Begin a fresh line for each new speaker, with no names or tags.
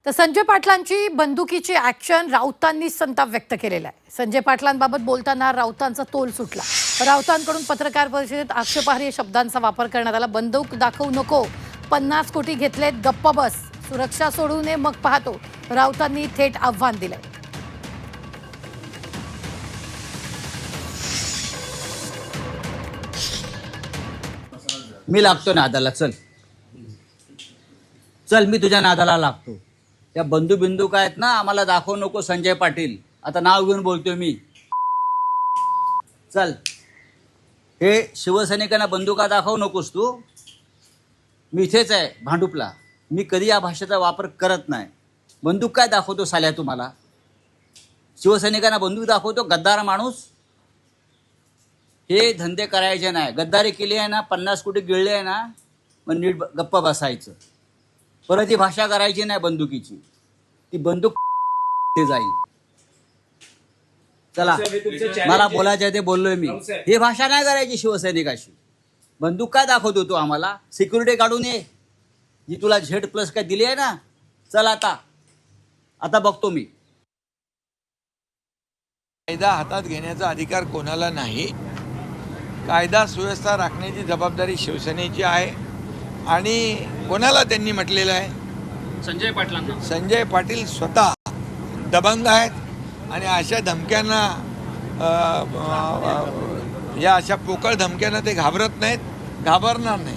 तर संजय पाटलांची बंदुकीची ॲक्शन राऊतांनी संताप व्यक्त केलेला आहे। संजय पाटलांबाबत बोलताना राऊतांचा तोल सुटला। राऊतांकडून पत्रकार परिषदेत आक्षेपार्ह शब्दांचा वापर करण्यात आला। बंदूक दाखवू नको, 50 कोटी घेतलेत, गप्प बस, सुरक्षा सोडू नये मग पाहतो, राऊतांनी थेट आव्हान दिलंय।
मी लागतो नादाला, चल चल, मी तुझ्या नादाला लागतो। त्या बंदूक आहेत ना, आम्हाला दाखवू नको संजय पाटील, आता नाव घेऊन बोलतोय मी। चल, हे शिवसैनिकांना बंदुका दाखवू नकोस तू। मी इथेच आहे भांडुपला, मी कधी या भाषेचा वापर करत नाही। बंदूक काय दाखवतो साल्या तुम्हाला? शिवसैनिकांना बंदूक दाखवतो गद्दार माणूस? हे धंदे करायचे नाही। गद्दारी केली आहे ना, 50 कोटी गिळले आहे ना, मग नीट गप्प बसायचं। परत ही भाषा करायची नाही बंदुकीची, ती बंदूक ते जाईल। चला, मला बोलायचं आहे ते बोललोय मी। ही भाषा नाही करायची शिवसैनिकाशी। बंदूक काय दाखवतो तू आम्हाला? सिक्युरिटी काढून ये, जी तुला Z+ काय दिली आहे ना। चल आता बघतो मी।
कायदा हातात घेण्याचा अधिकार कोणाला नाही। कायदा सुव्यवस्था राखण्याची जबाबदारी शिवसेनेची आहे। आणि कोणाला त्यांनी म्हटलेलं आहे?
संजय पाटलांना।
संजय पाटील स्वतः दबंग आहेत आणि अशा धमक्यांना या अशा पोकळ धमक्यांना ते घाबरत नाहीत, घाबरणार नाही।